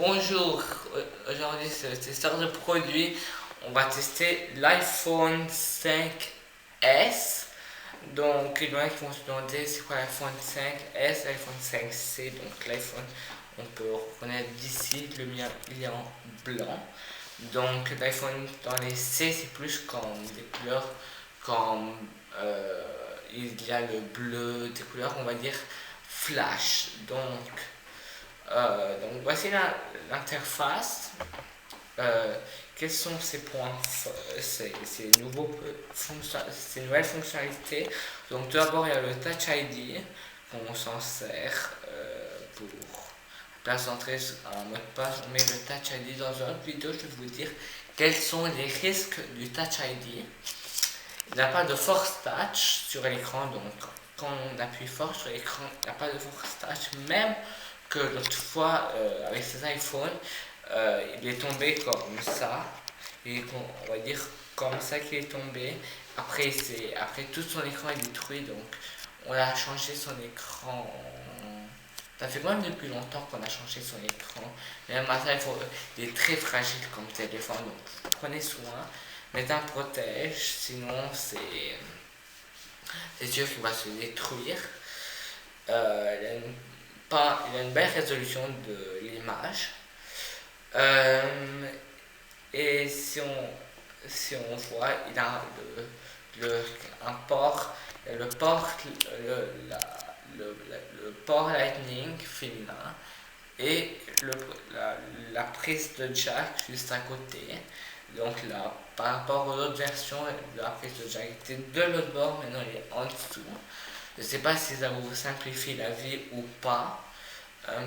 Bonjour, aujourd'hui c'est le testeur de produit. On va tester l'iPhone 5S. Donc il y en a qui vont se demander c'est quoi l'iPhone 5S, l'iPhone 5C. Donc l'iPhone, on peut reconnaître d'ici, le mien il est en blanc. Donc l'iPhone dans les C c'est plus comme des couleurs comme il y a le bleu, des couleurs on va dire flash. Donc voici l'interface. Quels sont ces points, ces nouvelles fonctionnalités. Donc tout d'abord il y a le Touch ID qu'on s'en sert pour place d'entrée à un mot de passe. On met le Touch ID dans une autre vidéo. Je vais vous dire quels sont les risques du Touch ID. Il n'y a pas de force touch sur l'écran, donc quand on appuie fort sur l'écran, il n'y a pas de force touch, même que l'autre fois avec ces iPhones, il est tombé comme ça, et on va dire comme ça qu'il est tombé. Après tout son écran est détruit, donc on a changé son écran. Ça fait quand même depuis longtemps qu'on a changé son écran. Même à ça, il est très fragile comme téléphone, donc prenez soin. Mettez un protège, sinon c'est sûr qu'il va se détruire. Il a une belle résolution de l'image. Et si on voit, il a un port, le port Lightning féminin et la prise de jack juste à côté. Donc là, par rapport aux autres versions, la prise de jack était de l'autre bord, maintenant elle est en dessous. Je ne sais pas si ça vous simplifie la vie ou pas.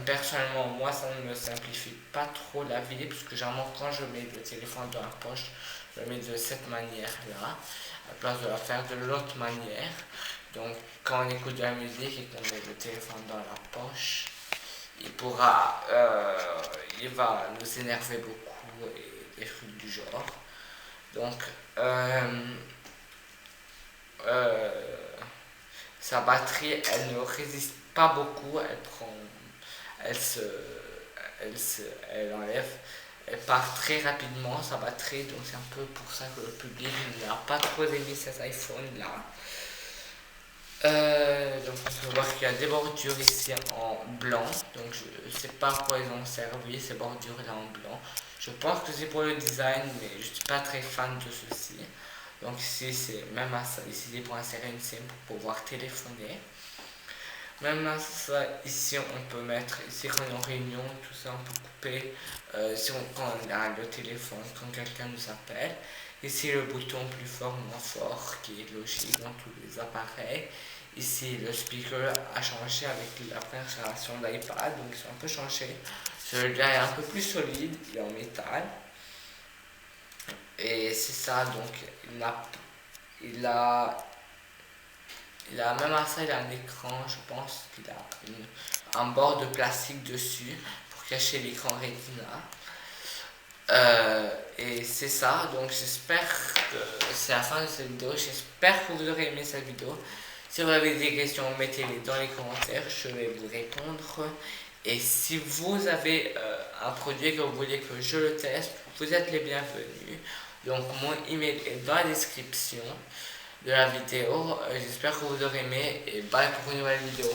Personnellement, moi ça ne me simplifie pas trop la vie, parce que généralement quand je mets le téléphone dans la poche, je le mets de cette manière-là, à la place de la faire de l'autre manière. Donc quand on écoute de la musique et qu'on met le téléphone dans la poche, il va nous énerver beaucoup et des trucs du genre. Donc sa batterie, elle ne résiste pas beaucoup, elle enlève, elle part très rapidement sa batterie, donc c'est un peu pour ça que le public n'a pas trop aimé ces iPhones là. Donc on peut voir qu'il y a des bordures ici en blanc, donc je ne sais pas à quoi ils ont servi ces bordures là en blanc. Je pense que c'est pour le design, mais je ne suis pas très fan de ceci. Donc ici c'est même à ça, ici c'est pour insérer une SIM pour pouvoir téléphoner. Même à ça, ici on peut mettre, ici quand on est en réunion, tout ça on peut couper, quand on a le téléphone, quand quelqu'un nous appelle. Ici le bouton plus fort, moins fort, qui est logique dans tous les appareils. Ici le speaker a changé avec la première génération d'iPad, donc ils ont un peu changé. Celui-là est un peu plus solide, il est en métal. Et c'est ça, donc il a même à ça, il a un écran, je pense qu'il a un bord de plastique dessus pour cacher l'écran Retina. Et c'est ça, donc j'espère que c'est la fin de cette vidéo. J'espère que vous aurez aimé cette vidéo. Si vous avez des questions, mettez-les dans les commentaires, je vais vous répondre. Et si vous avez un produit que vous voulez que je le teste, vous êtes les bienvenus. Donc mon email est dans la description de la vidéo. J'espère que vous aurez aimé et bye pour une nouvelle vidéo.